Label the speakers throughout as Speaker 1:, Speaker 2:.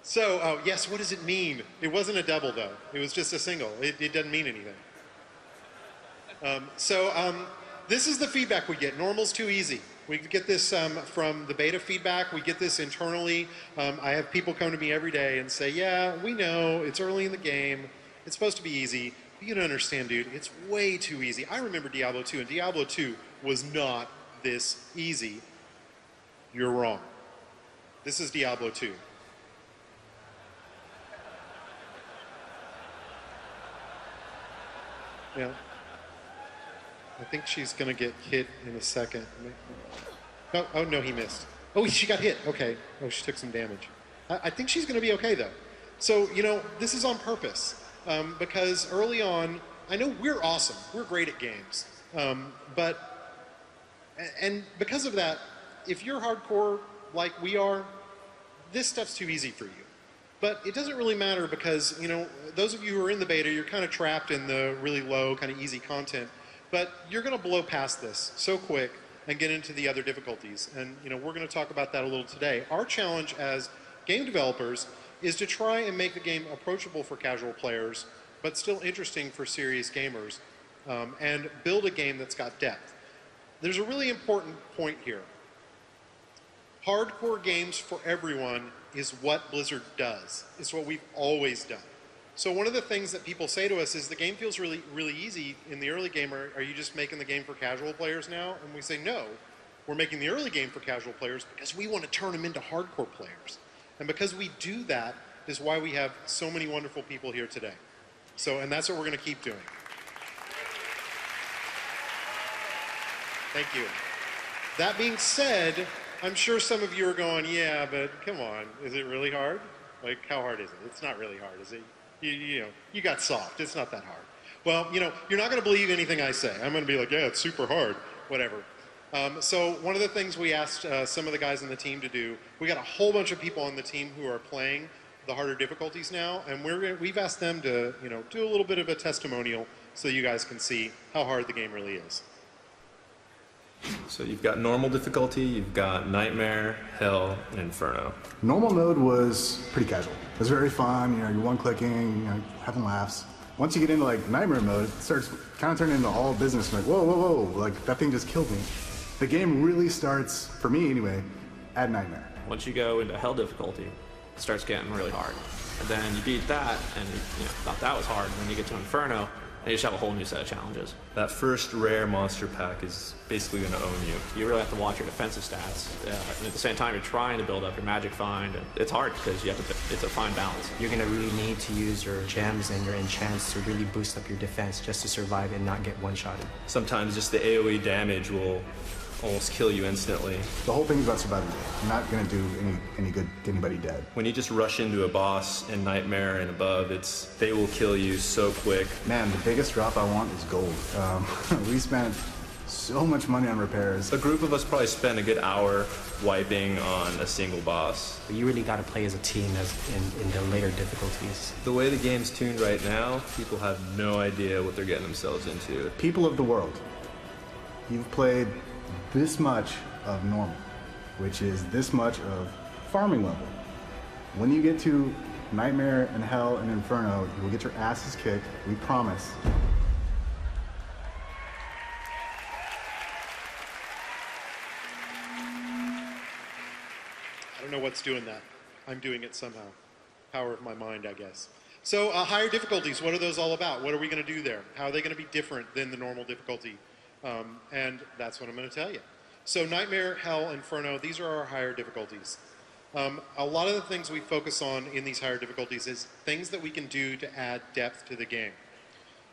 Speaker 1: So, yes, what does it mean? It wasn't a double, though. It was just a single. It doesn't mean anything. This is the feedback we get. Normal's too easy. We get this from the beta feedback. We get this internally. I have people come to me every day and say, yeah, we know, it's early in the game. It's supposed to be easy. But you don't understand, dude. It's way too easy. I remember Diablo 2, and Diablo 2 was not this easy. You're wrong. This is Diablo 2. Yeah. I think she's going to get hit in a second. Oh, no, he missed. Oh, she got hit. Okay. Oh, she took some damage. I think she's going to be okay, though. So, you know, this is on purpose. Because early on, I know we're awesome. We're great at games. And because of that, if you're hardcore like we are, this stuff's too easy for you. But it doesn't really matter because, you know, those of you who are in the beta, you're kind of trapped in the really low, kind of easy content. But you're going to blow past this so quick and get into the other difficulties. And, you know, we're going to talk about that a little today. Our challenge as game developers is to try and make the game approachable for casual players, but still interesting for serious gamers, and build a game that's got depth. There's a really important point here. Hardcore games for everyone is what Blizzard does. It's what we've always done. So one of the things that people say to us is the game feels really, really easy in the early game. Are you just making the game for casual players now? And we say, no, we're making the early game for casual players because we want to turn them into hardcore players. And because we do that is why we have so many wonderful people here today. So, and that's what we're going to keep doing. Thank you. That being said, I'm sure some of you are going, yeah, but come on, is it really hard? Like, how hard is it? It's not really hard, is it? You know, you got soft. It's not that hard. Well, you know, you're not going to believe anything I say. I'm going to be like, yeah, it's super hard, whatever. So one of the things we asked some of the guys on the team to do, we got a whole bunch of people on the team who are playing the harder difficulties now, and we've asked them to, you know, do a little bit of a testimonial so you guys can see how hard the game really is.
Speaker 2: So you've got normal difficulty, you've got Nightmare, Hell, and Inferno.
Speaker 3: Normal mode was pretty casual. It was very fun, you know, you're one-clicking, you know, having laughs. Once you get into like Nightmare mode, it starts kind of turning into all business. Like, whoa, whoa, whoa, like that thing just killed me. The game really starts, for me anyway, at Nightmare.
Speaker 4: Once you go into Hell difficulty, it starts getting really hard. And then you beat that, and you know, thought that was hard, and then you get to Inferno, and you just have a whole new set of challenges.
Speaker 2: That first rare monster pack is basically going to own you.
Speaker 4: You really have to watch your defensive stats. And at the same time, you're trying to build up your magic find. And it's hard because you have to, it's a fine balance.
Speaker 5: You're going to really need to use your gems and your enchants to really boost up your defense just to survive and not get one-shotted.
Speaker 2: Sometimes just the AoE damage will almost kill you instantly.
Speaker 3: The whole thing's about surviving. You're not going to do any good to anybody dead.
Speaker 2: When you just rush into a boss in Nightmare and above, they will kill you so quick.
Speaker 3: Man, the biggest drop I want is gold. We spent so much money on repairs.
Speaker 2: A group of us probably spent a good hour wiping on a single boss.
Speaker 5: But you really got to play as a team in the later difficulties.
Speaker 2: The way the game's tuned right now, people have no idea what they're getting themselves into.
Speaker 3: People of the world, you've played this much of normal, which is this much of farming level. When you get to Nightmare and Hell and Inferno, you will get your asses kicked, we promise.
Speaker 1: I don't know what's doing that. I'm doing it somehow. Power of my mind, I guess. So higher difficulties, what are those all about? What are we going to do there? How are they going to be different than the normal difficulty? And that's what I'm going to tell you. So Nightmare, Hell, Inferno, these are our higher difficulties. A lot of the things we focus on in these higher difficulties is things that we can do to add depth to the game.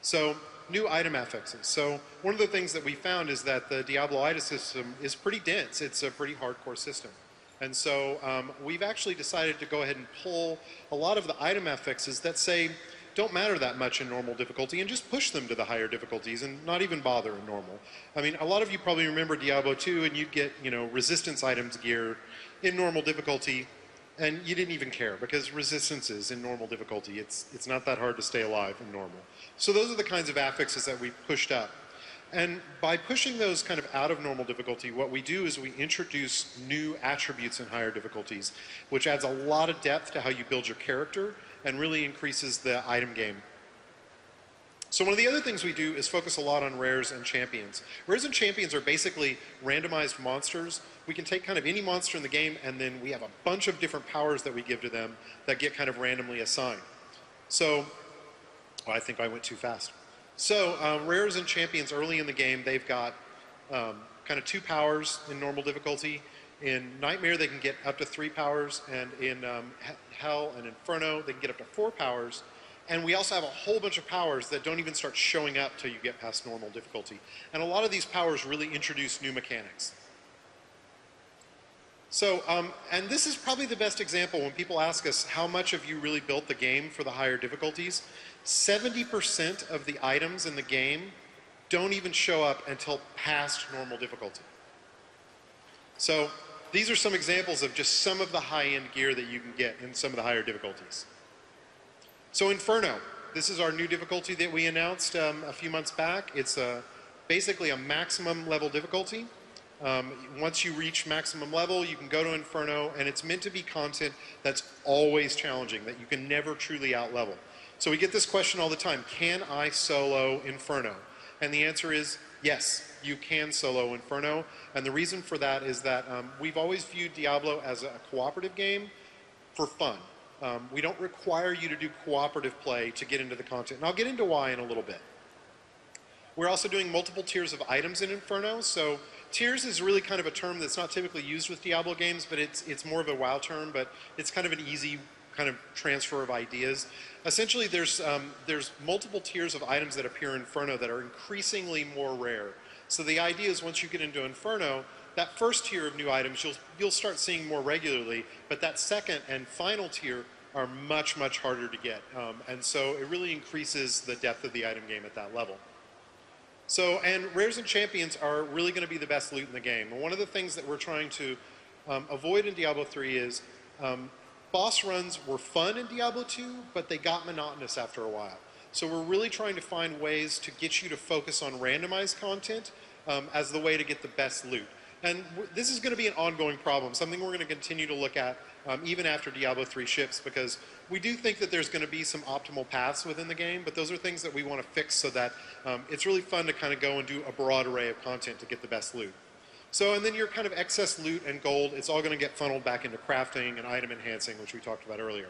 Speaker 1: So new item affixes. So one of the things that we found is that the Diablo item system is pretty dense. It's a pretty hardcore system. And so we've actually decided to go ahead and pull a lot of the item affixes that say don't matter that much in normal difficulty and just push them to the higher difficulties and not even bother in normal. I mean, a lot of you probably remember Diablo 2 and you'd get, you know, resistance items gear in normal difficulty and you didn't even care because resistance is in normal difficulty. It's not that hard to stay alive in normal. So those are the kinds of affixes that we pushed up. And by pushing those kind of out of normal difficulty, what we do is we introduce new attributes in higher difficulties, which adds a lot of depth to how you build your character and really increases the item game. So one of the other things we do is focus a lot on rares and champions. Rares and champions are basically randomized monsters. We can take kind of any monster in the game, and then we have a bunch of different powers that we give to them that get kind of randomly assigned. So, I think I went too fast. So rares and champions early in the game, they've got kind of 2 powers in normal difficulty. In Nightmare, they can get up to 3 powers, and in Hell and Inferno, they can get up to 4 powers. And we also have a whole bunch of powers that don't even start showing up till you get past normal difficulty. And a lot of these powers really introduce new mechanics. So, and this is probably the best example when people ask us how much have you really built the game for the higher difficulties. 70% of the items in the game don't even show up until past normal difficulty. So these are some examples of just some of the high-end gear that you can get in some of the higher difficulties. So Inferno, this is our new difficulty that we announced a few months back. It's basically a maximum level difficulty. Once you reach maximum level, you can go to Inferno, and it's meant to be content that's always challenging, that you can never truly out-level. So we get this question all the time, can I solo Inferno? And the answer is yes, you can solo Inferno. And the reason for that is that we've always viewed Diablo as a cooperative game for fun. We don't require you to do cooperative play to get into the content. And I'll get into why in a little bit. We're also doing multiple tiers of items in Inferno. So tiers is really kind of a term that's not typically used with Diablo games, but it's more of a WoW term, but it's kind of an easy kind of transfer of ideas. Essentially, there's multiple tiers of items that appear in Inferno that are increasingly more rare. So the idea is once you get into Inferno, that first tier of new items you'll start seeing more regularly, but that second and final tier are much, much harder to get. And so it really increases the depth of the item game at that level. So, and rares and champions are really going to be the best loot in the game. And one of the things that we're trying to avoid in Diablo 3 is boss runs were fun in Diablo 2, but they got monotonous after a while. So we're really trying to find ways to get you to focus on randomized content as the way to get the best loot. And this is going to be an ongoing problem, something we're going to continue to look at even after Diablo 3 ships, because we do think that there's going to be some optimal paths within the game, but those are things that we want to fix so that it's really fun to kind of go and do a broad array of content to get the best loot. So, and then your kind of excess loot and gold, it's all going to get funneled back into crafting and item enhancing, which we talked about earlier.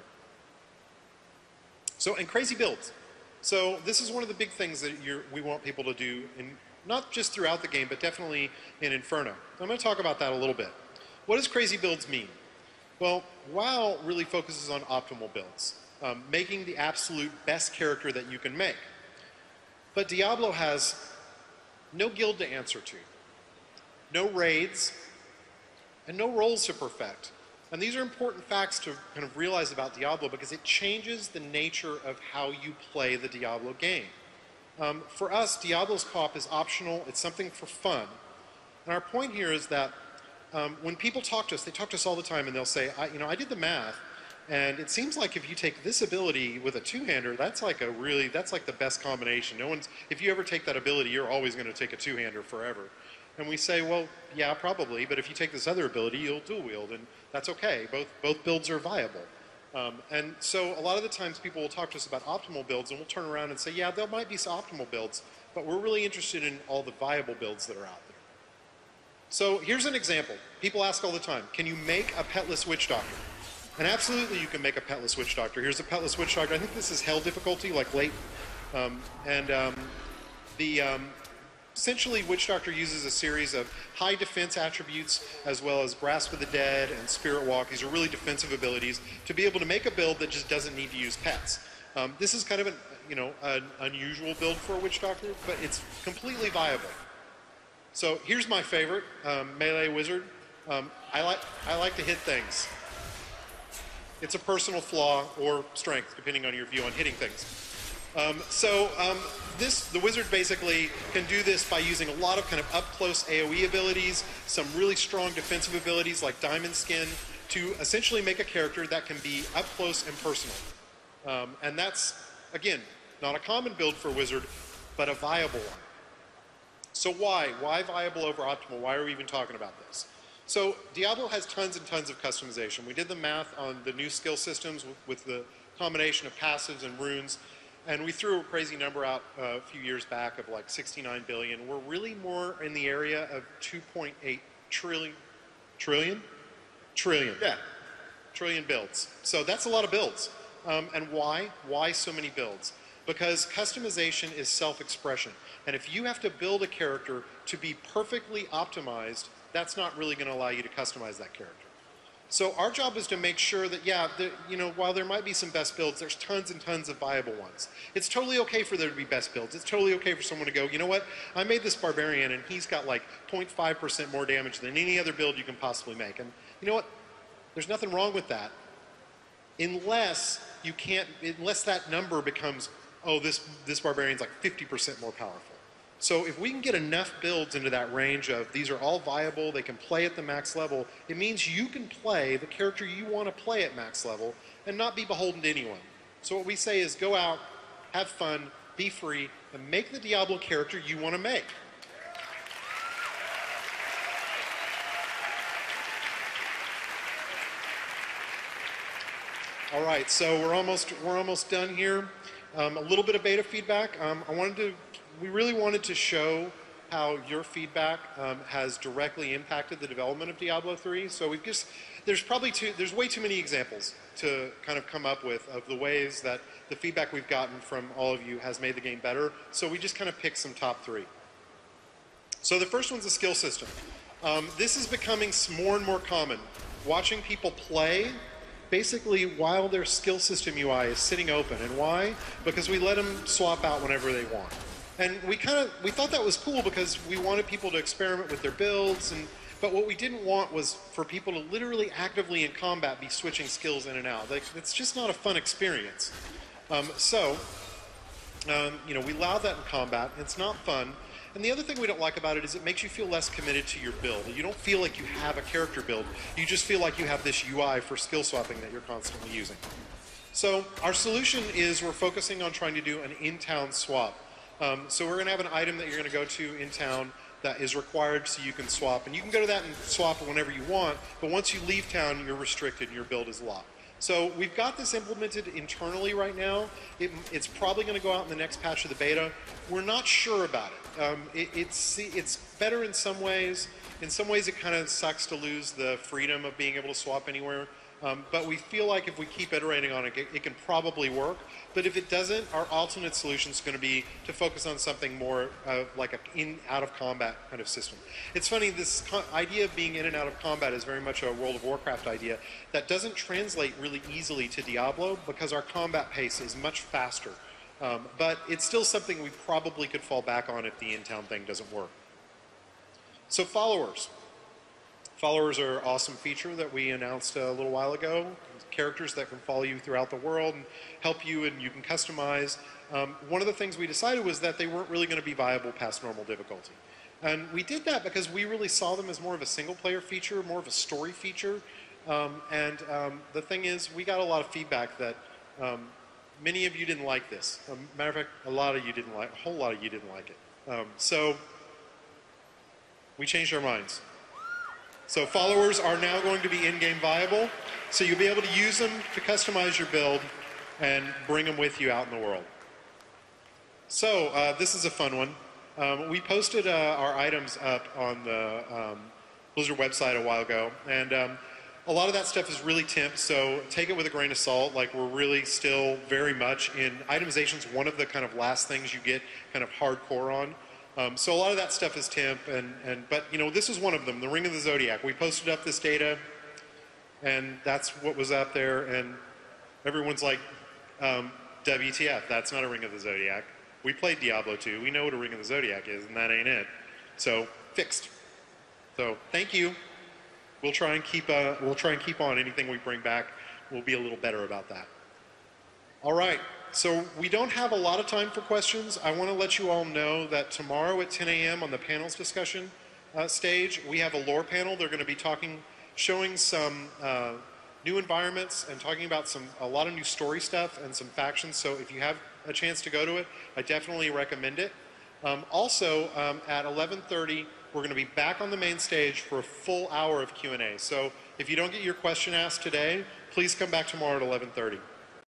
Speaker 1: So, and crazy builds. So this is one of the big things that we want people to do, not just throughout the game, but definitely in Inferno. I'm going to talk about that a little bit. What does crazy builds mean? Well, WoW really focuses on optimal builds, making the absolute best character that you can make. But Diablo has no guild to answer to, no raids, and no roles to perfect. And these are important facts to kind of realize about Diablo because it changes the nature of how you play the Diablo game. For us, Diablo's co-op is optional. It's something for fun. And our point here is that when people talk to us, they talk to us all the time and they'll say, I did the math, and it seems like if you take this ability with a two-hander, that's like the best combination. If you ever take that ability, you're always going to take a two-hander forever. And we say, well, yeah, probably, but if you take this other ability, you'll dual wield, and that's okay. Both builds are viable. And so a lot of the times people will talk to us about optimal builds, and we'll turn around and say, yeah, there might be some optimal builds, but we're really interested in all the viable builds that are out there. So here's an example. People ask all the time, can you make a petless witch doctor? And absolutely you can make a petless witch doctor. Here's a petless witch doctor. I think this is hell difficulty, like late. Essentially, Witch Doctor uses a series of high defense attributes as well as Grasp of the Dead and Spirit Walk. These are really defensive abilities to be able to make a build that just doesn't need to use pets. This is kind of an unusual build for a Witch Doctor, but it's completely viable. So here's my favorite, Melee Wizard. I like to hit things. It's a personal flaw or strength, depending on your view on hitting things. The wizard basically can do this by using a lot of kind of up-close AoE abilities, some really strong defensive abilities like Diamond Skin, to essentially make a character that can be up-close and personal. And that's, again, not a common build for a wizard, but a viable one. So why? Why viable over optimal? Why are we even talking about this? So Diablo has tons and tons of customization. We did the math on the new skill systems with the combination of passives and runes, and we threw a crazy number out a few years back of like 69 billion. We're really more in the area of 2.8 trillion, yeah, trillion builds. So that's a lot of builds. And why? Why so many builds? Because customization is self-expression. And if you have to build a character to be perfectly optimized, that's not really going to allow you to customize that character. So our job is to make sure that, yeah, while there might be some best builds, there's tons and tons of viable ones. It's totally okay for there to be best builds. It's totally okay for someone to go, you know what, I made this barbarian and he's got like 0.5% more damage than any other build you can possibly make. And you know what, there's nothing wrong with that. Unless that number becomes, oh, this barbarian's like 50% more powerful. So if we can get enough builds into that range of these are all viable, they can play at the max level, it means you can play the character you want to play at max level and not be beholden to anyone. So what we say is go out, have fun, be free, and make the Diablo character you want to make. All right, so we're almost done here. A little bit of beta feedback. We really wanted to show how your feedback has directly impacted the development of Diablo 3. So there's way too many examples to kind of come up with of the ways that the feedback we've gotten from all of you has made the game better. So we just kind of picked some top 3. So the first one's a skill system. This is becoming more and more common. Watching people play basically while their skill system UI is sitting open. And why? Because we let them swap out whenever they want. And we thought that was cool because we wanted people to experiment with their builds, but what we didn't want was for people to literally actively in combat be switching skills in and out. It's just not a fun experience. We allow that in combat. It's not fun. And the other thing we don't like about it is it makes you feel less committed to your build. You don't feel like you have a character build. You just feel like you have this UI for skill swapping that you're constantly using. So our solution is we're focusing on trying to do an in-town swap. So we're going to have an item that you're going to go to in town that is required so you can swap. And you can go to that and swap whenever you want, but once you leave town, you're restricted and your build is locked. So we've got this implemented internally right now. It's probably going to go out in the next patch of the beta. We're not sure about it. It's better in some ways. In some ways, it kind of sucks to lose the freedom of being able to swap anywhere. But we feel like if we keep iterating on it, it can probably work. But if it doesn't, our alternate solution is going to be to focus on something more like an in-out of combat kind of system. It's funny, this idea of being in and out of combat is very much a World of Warcraft idea that doesn't translate really easily to Diablo because our combat pace is much faster. But it's still something we probably could fall back on if the in-town thing doesn't work. So followers. Followers are an awesome feature that we announced a little while ago. Characters that can follow you throughout the world and help you, and you can customize. One of the things we decided was that they weren't really going to be viable past normal difficulty. And we did that because we really saw them as more of a single-player feature, more of a story feature. The thing is, we got a lot of feedback that many of you didn't like this. Matter of fact, a whole lot of you didn't like it. So we changed our minds. So followers are now going to be in-game viable, so you'll be able to use them to customize your build and bring them with you out in the world. So this is a fun one. We posted our items up on the Blizzard website a while ago, and a lot of that stuff is really temp, so take it with a grain of salt. Like, we're really still very much in itemization's one of the kind of last things you get kind of hardcore on. So a lot of that stuff is temp, but this is one of them, the Ring of the Zodiac. We posted up this data, and that's what was up there, and everyone's like, WTF, that's not a Ring of the Zodiac. We played Diablo 2, we know what a Ring of the Zodiac is, and that ain't it. So, fixed. So, thank you. We'll try and keep on anything we bring back. We'll be a little better about that. All right. So we don't have a lot of time for questions. I want to let you all know that tomorrow at 10 a.m. on the panels discussion stage, we have a lore panel. They're going to be showing some new environments and talking about a lot of new story stuff and some factions. So if you have a chance to go to it, I definitely recommend it. At 11:30, we're going to be back on the main stage for a full hour of Q&A. So if you don't get your question asked today, please come back tomorrow at 11:30.